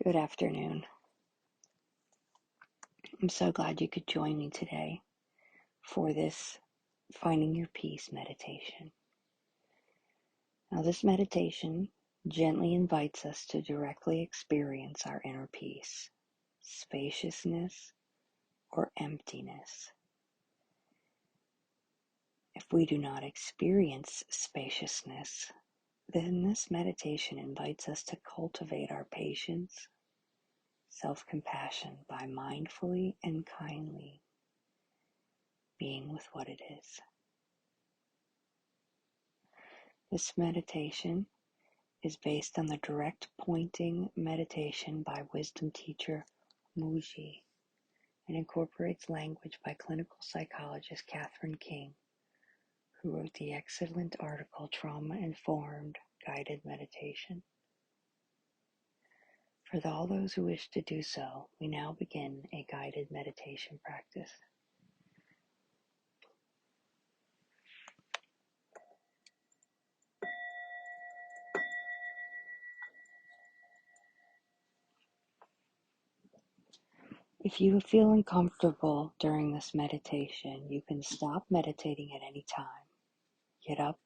Good afternoon. I'm so glad you could join me today for this Finding Your Peace meditation. Now, this meditation gently invites us to directly experience our inner peace, spaciousness, or emptiness. If we do not experience spaciousness, then this meditation invites us to cultivate our patience, self-compassion by mindfully and kindly being with what it is. This meditation is based on the direct pointing meditation by wisdom teacher Muji and incorporates language by clinical psychologist Catherine King, who wrote the excellent article Trauma-Informed Guided Meditation. For all those who wish to do so, we now begin a guided meditation practice. If you feel uncomfortable during this meditation, you can stop meditating at any time. Get up,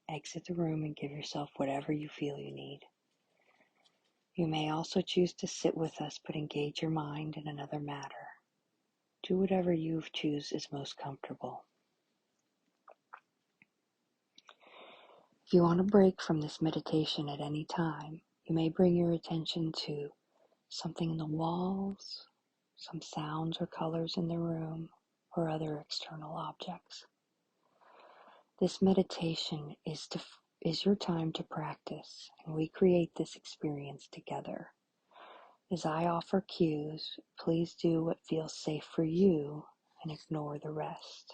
exit the room, and give yourself whatever you feel you need. You may also choose to sit with us, but engage your mind in another matter. Do whatever you choose is most comfortable. If you want to break from this meditation at any time, you may bring your attention to something in the walls, some sounds or colors in the room, or other external objects. This meditation is your time to practice, and we create this experience together. As I offer cues, please do what feels safe for you and ignore the rest.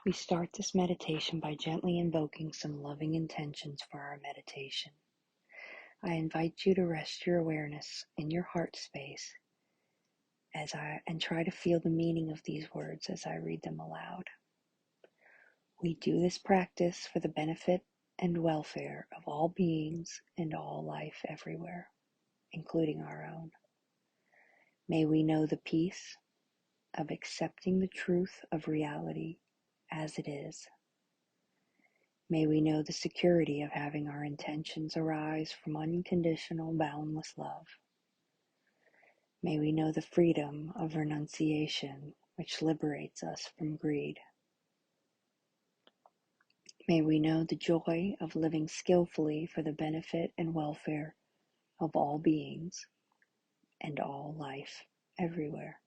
We start this meditation by gently invoking some loving intentions for our meditation. I invite you to rest your awareness in your heart space and try to feel the meaning of these words as I read them aloud. We do this practice for the benefit and welfare of all beings and all life everywhere, including our own. May we know the peace of accepting the truth of reality as it is. May we know the security of having our intentions arise from unconditional, boundless love. May we know the freedom of renunciation, which liberates us from greed. May we know the joy of living skillfully for the benefit and welfare of all beings and all life everywhere.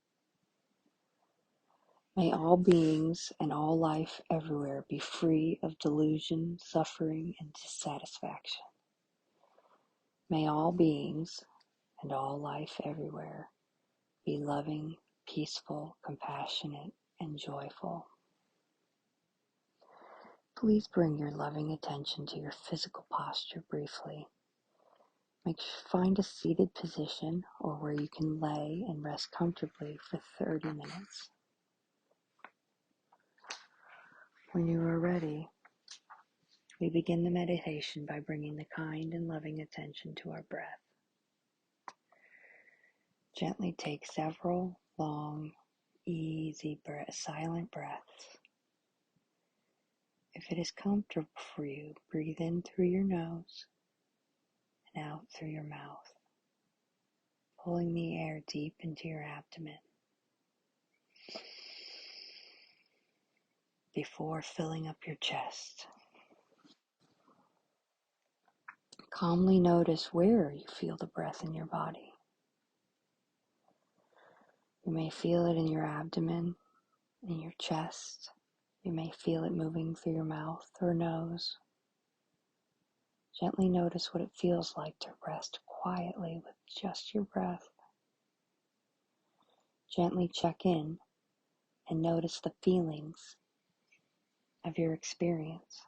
May all beings and all life everywhere be free of delusion, suffering, and dissatisfaction. May all beings and all life everywhere be loving, peaceful, compassionate, and joyful. Please bring your loving attention to your physical posture briefly. Find a seated position or where you can lay and rest comfortably for 30 minutes. When you are ready, we begin the meditation by bringing the kind and loving attention to our breath. Gently take several long, easy, silent breaths. If it is comfortable for you, breathe in through your nose and out through your mouth, pulling the air deep into your abdomen before filling up your chest. Calmly notice where you feel the breath in your body. You may feel it in your abdomen, in your chest. You may feel it moving through your mouth or nose. Gently notice what it feels like to rest quietly with just your breath. Gently check in and notice the feelings of your experience.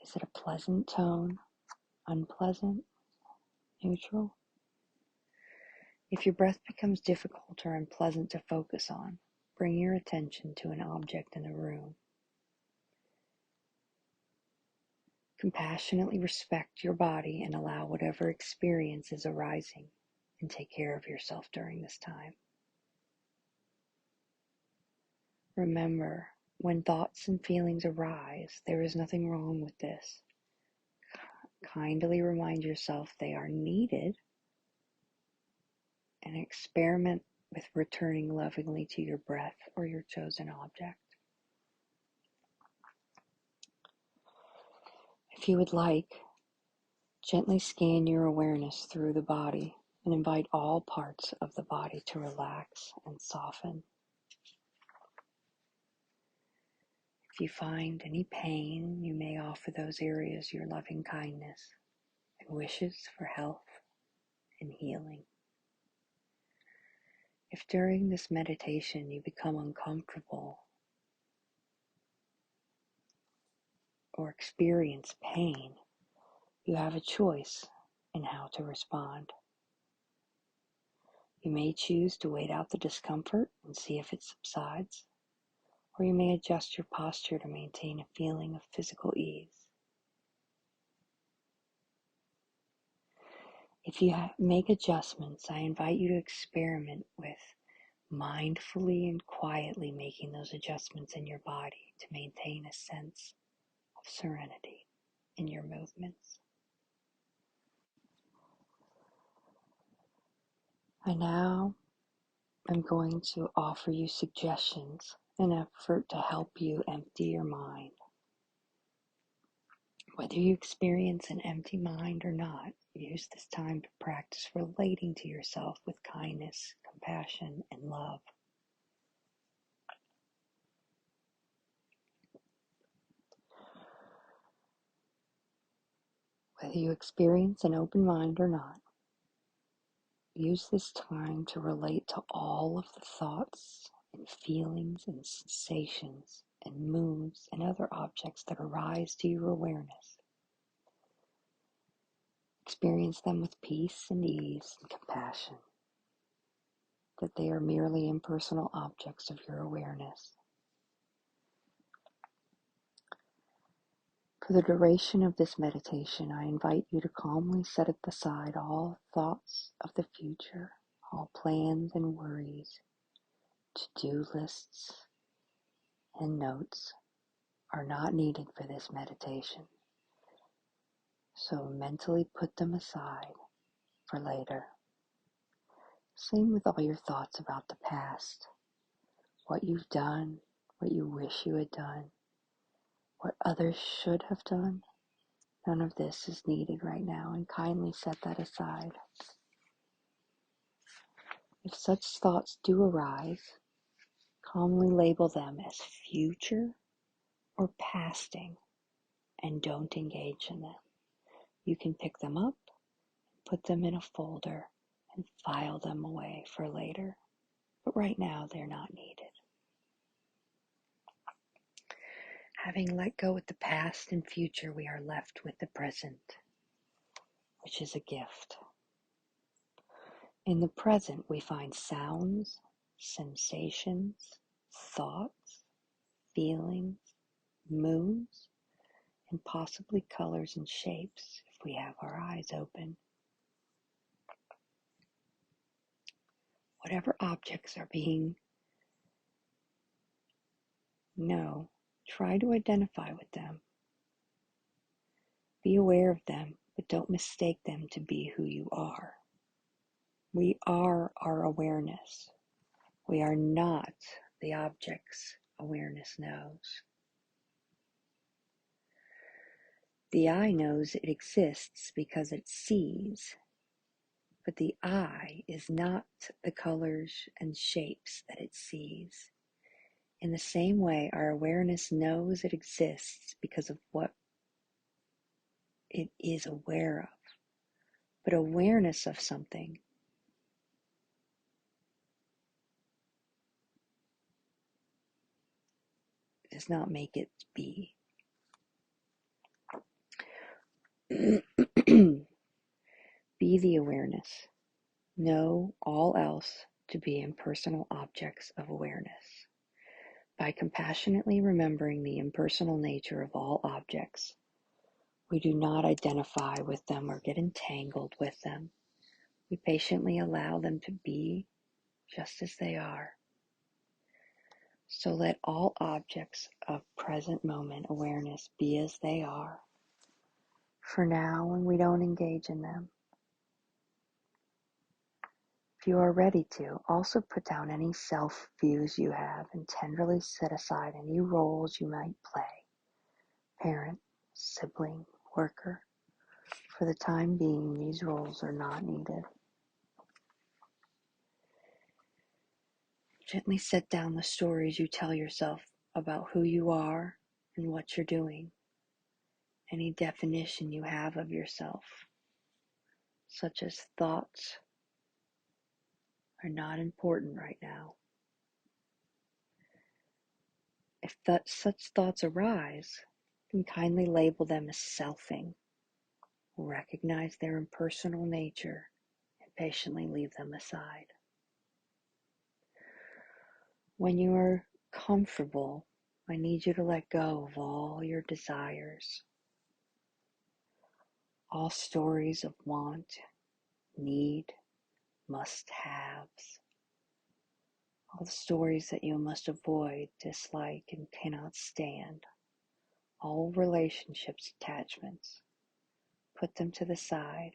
Is it a pleasant tone, unpleasant, neutral? If your breath becomes difficult or unpleasant to focus on, bring your attention to an object in the room. Compassionately respect your body and allow whatever experience is arising, and take care of yourself during this time. Remember, when thoughts and feelings arise, there is nothing wrong with this. Kindly remind yourself they are needed, and experiment with returning lovingly to your breath or your chosen object. If you would like, gently scan your awareness through the body and invite all parts of the body to relax and soften. If you find any pain, you may offer those areas your loving kindness and wishes for health and healing. If during this meditation you become uncomfortable or experience pain, you have a choice in how to respond. You may choose to wait out the discomfort and see if it subsides, or you may adjust your posture to maintain a feeling of physical ease. If you make adjustments, I invite you to experiment with mindfully and quietly making those adjustments in your body to maintain a sense of serenity in your movements. I now am going to offer you suggestions in an effort to help you empty your mind. Whether you experience an empty mind or not, use this time to practice relating to yourself with kindness, compassion, and love. Whether you experience an open mind or not, use this time to relate to all of the thoughts and feelings and sensations and moods and other objects that arise to your awareness. Experience them with peace and ease and compassion, that they are merely impersonal objects of your awareness. For the duration of this meditation, I invite you to calmly set aside all thoughts of the future, all plans and worries. To-do lists and notes are not needed for this meditation, so mentally put them aside for later. Same with all your thoughts about the past, what you've done, what you wish you had done, what others should have done. None of this is needed right now, and kindly set that aside. If such thoughts do arise, calmly label them as future or pasting and don't engage in them. You can pick them up, put them in a folder, and file them away for later. But right now, they're not needed. Having let go with the past and future, we are left with the present, which is a gift. In the present, we find sounds, sensations, thoughts, feelings, moods, and possibly colors and shapes if we have our eyes open. Whatever objects are being known, try to identify with them. Be aware of them, but don't mistake them to be who you are. We are our awareness. We are not the objects awareness knows. The eye knows it exists because it sees, but the eye is not the colors and shapes that it sees. In the same way, our awareness knows it exists because of what it is aware of. But awareness of something does not make it be. Be the awareness. Know all else to be impersonal objects of awareness. By compassionately remembering the impersonal nature of all objects, We do not identify with them or get entangled with them. We patiently allow them to be just as they are. So let all objects of present moment awareness be as they are for now, when we don't engage in them. If you are ready to, also put down any self-views you have and tenderly set aside any roles you might play: parent, sibling, worker. For the time being, these roles are not needed. Gently set down the stories you tell yourself about who you are and what you're doing. Any definition you have of yourself, such as thoughts, are not important right now. If such thoughts arise, then kindly label them as selfing. Recognize their impersonal nature and patiently leave them aside. When you are comfortable, I need you to let go of all your desires, all stories of want, need, must-haves, all the stories that you must avoid, dislike, and cannot stand, all relationships, attachments. Put them to the side.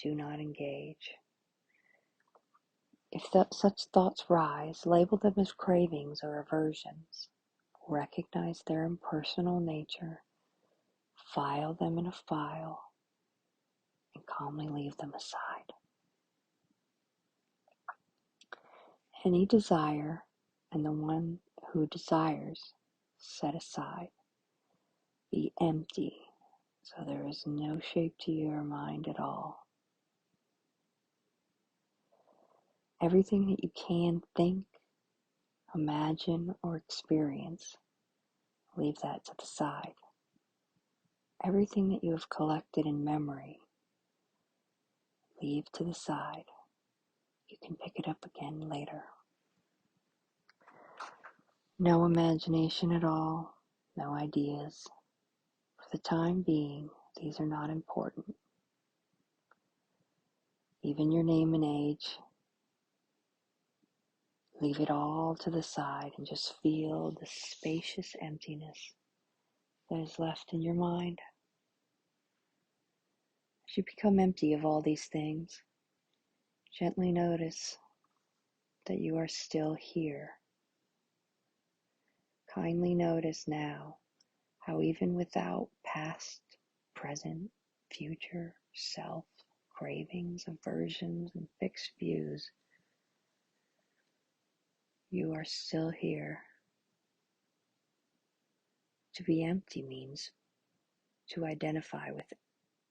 Do not engage. If such thoughts rise, label them as cravings or aversions. Recognize their impersonal nature. File them in a file and calmly leave them aside. Any desire and the one who desires, set aside. Be empty, so there is no shape to your mind at all. Everything that you can think, imagine, or experience, leave that to the side. Everything that you have collected in memory, leave to the side. You can pick it up again later. No imagination at all, no ideas. For the time being, these are not important. Even your name and age, leave it all to the side and just feel the spacious emptiness that is left in your mind. As you become empty of all these things, gently notice that you are still here. Kindly notice now how even without past, present, future, self, cravings, aversions, and fixed views, you are still here. To be empty means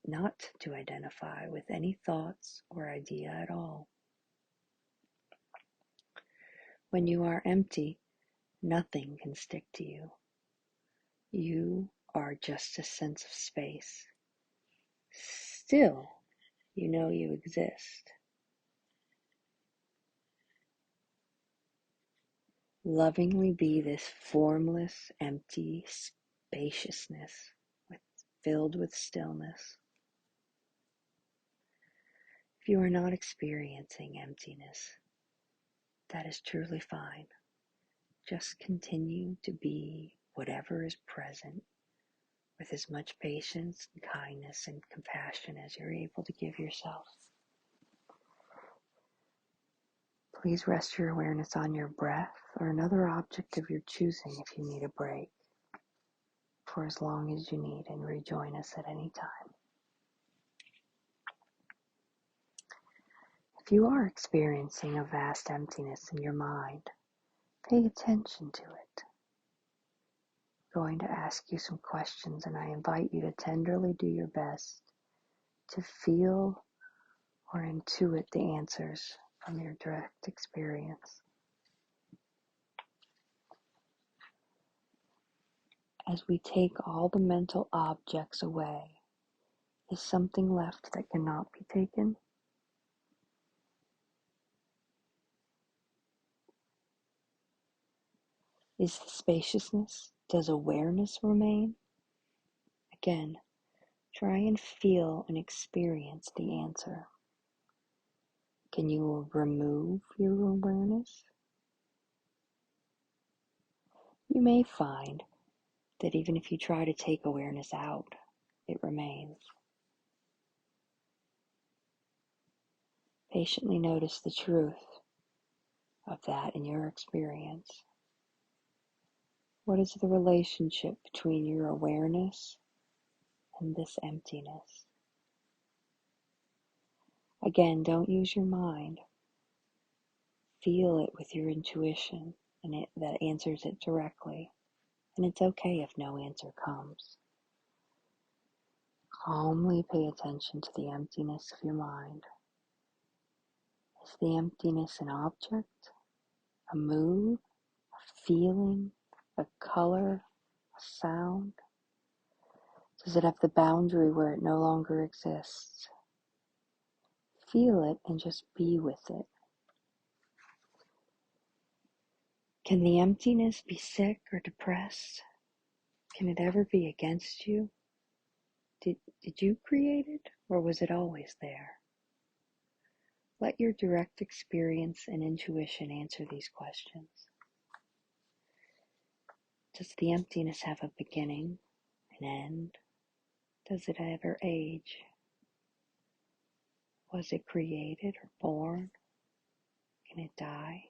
not to identify with any thoughts or idea at all. When you are empty, nothing can stick to you. You are just a sense of space. Still, you know you exist. Lovingly be this formless, empty spaciousness filled with stillness. If you are not experiencing emptiness, that is truly fine. Just continue to be whatever is present with as much patience and kindness and compassion as you're able to give yourself. Please rest your awareness on your breath or another object of your choosing if you need a break, for as long as you need, and rejoin us at any time. If you are experiencing a vast emptiness in your mind, pay attention to it. I'm going to ask you some questions, and I invite you to tenderly do your best to feel or intuit the answers from your direct experience. As we take all the mental objects away, is something left that cannot be taken? Is the spaciousness? Does awareness remain? Again, Try and feel and experience the answer. Can you remove your awareness? You may find that even if you try to take awareness out, it remains. Patiently notice the truth of that in your experience. What is the relationship between your awareness and this emptiness? Again, don't use your mind. Feel it with your intuition, and that answers it directly. And it's okay if no answer comes. Calmly pay attention to the emptiness of your mind. Is the emptiness an object, a mood, a feeling, a color, a sound? Does it have the boundary where it no longer exists? Feel it and just be with it. Can the emptiness be sick or depressed? Can it ever be against you? Did you create it, or was it always there? Let your direct experience and intuition answer these questions. Does the emptiness have a beginning, an end? Does it ever age? Was it created or born? Can it die?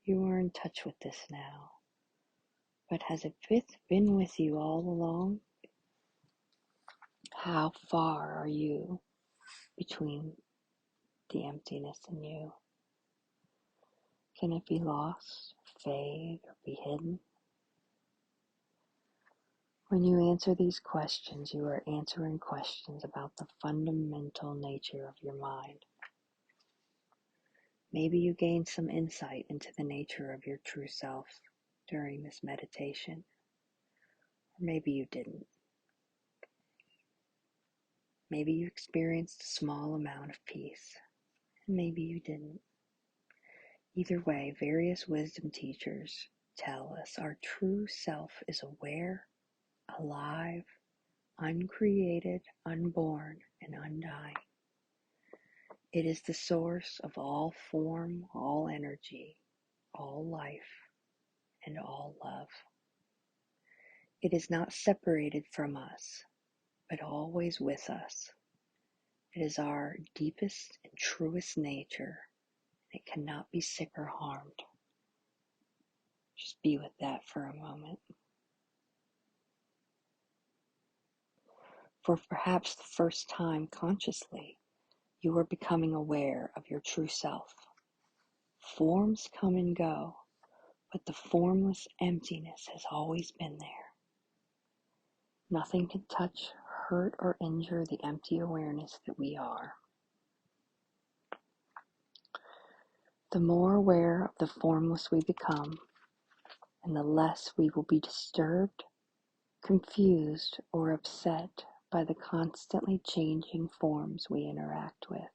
You are in touch with this now. But has it been with you all along? How far are you between the emptiness and you? Can it be lost, fade, or be hidden? When you answer these questions, you are answering questions about the fundamental nature of your mind. Maybe you gained some insight into the nature of your true self during this meditation, or maybe you didn't. Maybe you experienced a small amount of peace, and maybe you didn't. Either way, various wisdom teachers tell us our true self is aware, alive, uncreated, unborn, and undying. It is the source of all form, all energy, all life, and all love. It is not separated from us, but always with us. It is our deepest and truest nature. It cannot be sick or harmed. Just be with that for a moment. For perhaps the first time consciously, you are becoming aware of your true self. Forms come and go, but the formless emptiness has always been there. Nothing can touch, hurt, or injure the empty awareness that we are. The more aware of the formless we become, and the less we will be disturbed, confused, or upset by the constantly changing forms we interact with.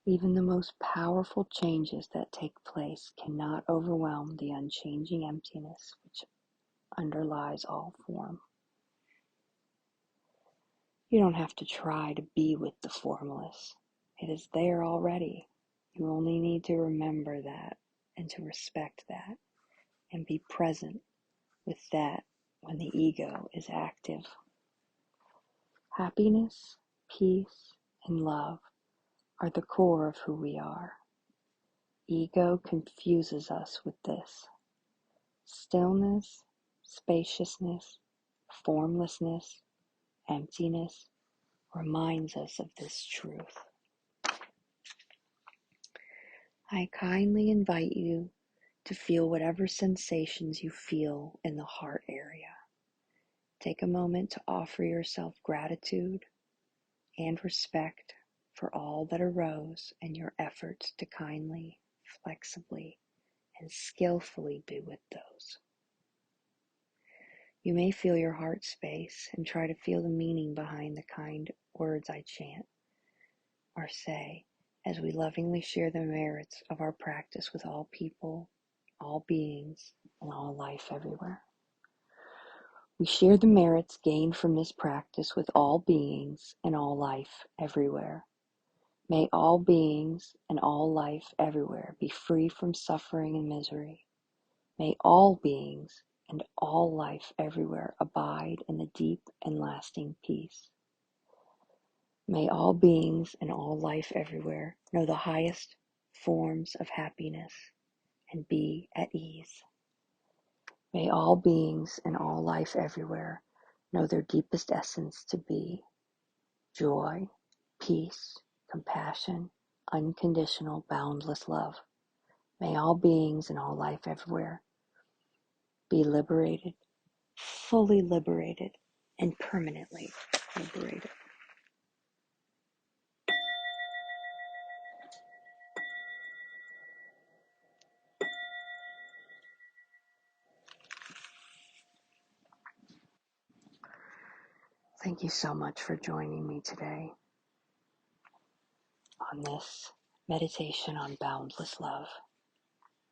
Even the most powerful changes that take place cannot overwhelm the unchanging emptiness which underlies all form. You don't have to try to be with the formless. It is there already. You only need to remember that and to respect that and be present with that when the ego is active. Happiness, peace, and love are the core of who we are. Ego confuses us with this. Stillness, spaciousness, formlessness, emptiness reminds us of this truth. I kindly invite you to feel whatever sensations you feel in the heart area. Take a moment to offer yourself gratitude and respect for all that arose and your efforts to kindly, flexibly, and skillfully be with those. You may feel your heart space and try to feel the meaning behind the kind words I chant or say as we lovingly share the merits of our practice with all people, all beings, and all life everywhere. We share the merits gained from this practice with all beings and all life everywhere. May all beings and all life everywhere be free from suffering and misery. May all beings and all life everywhere abide in the deep and lasting peace. May all beings and all life everywhere know the highest forms of happiness and be at ease. May all beings and all life everywhere know their deepest essence to be joy, peace, compassion, unconditional, boundless love. May all beings and all life everywhere be liberated, fully liberated, and permanently liberated. Thank you so much for joining me today on this meditation on boundless love.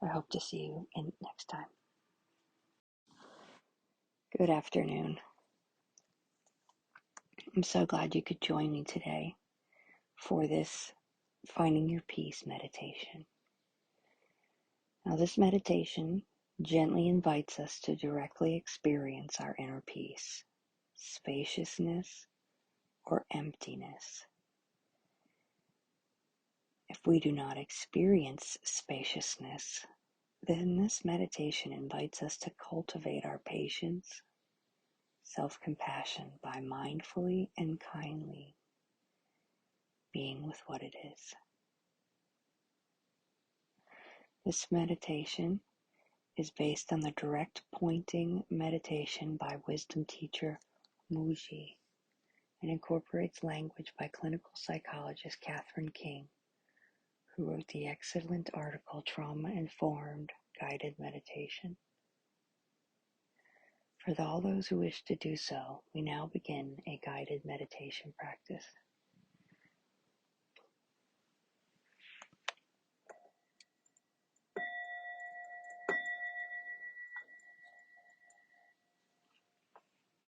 I hope to see you next time. Good afternoon. I'm so glad you could join me today for this Finding Your Peace meditation. Now, this meditation gently invites us to directly experience our inner peace, spaciousness, or emptiness. If we do not experience spaciousness, then this meditation invites us to cultivate our patience, self-compassion by mindfully and kindly being with what it is. This meditation is based on the direct pointing meditation by wisdom teacher Muji and incorporates language by clinical psychologist Catherine King, who wrote the excellent article Trauma-Informed Guided Meditation. For all those who wish to do so, we now begin a guided meditation practice.